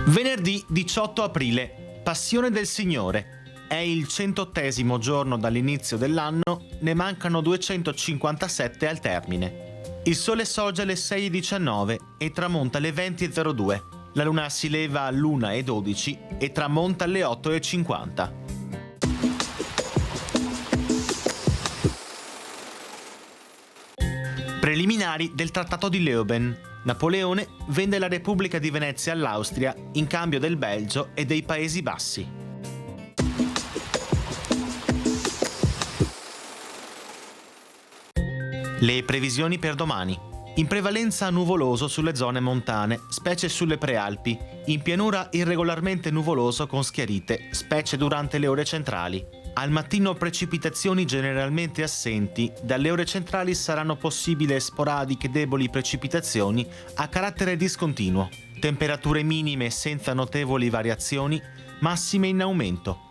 Venerdì 18 aprile, Passione del Signore. È il 108° giorno dall'inizio dell'anno, ne mancano 257 al termine. Il sole sorge alle 6:19 e tramonta alle 20:02. La luna si leva all'1:12 e tramonta alle 8:50. Preliminari del Trattato di Leoben. Napoleone vende la Repubblica di Venezia all'Austria in cambio del Belgio e dei Paesi Bassi. Le previsioni per domani. In prevalenza nuvoloso sulle zone montane, specie sulle prealpi. In pianura irregolarmente nuvoloso con schiarite, specie durante le ore centrali. Al mattino precipitazioni generalmente assenti, dalle ore centrali saranno possibili sporadiche deboli precipitazioni a carattere discontinuo. Temperature minime senza notevoli variazioni, massime in aumento.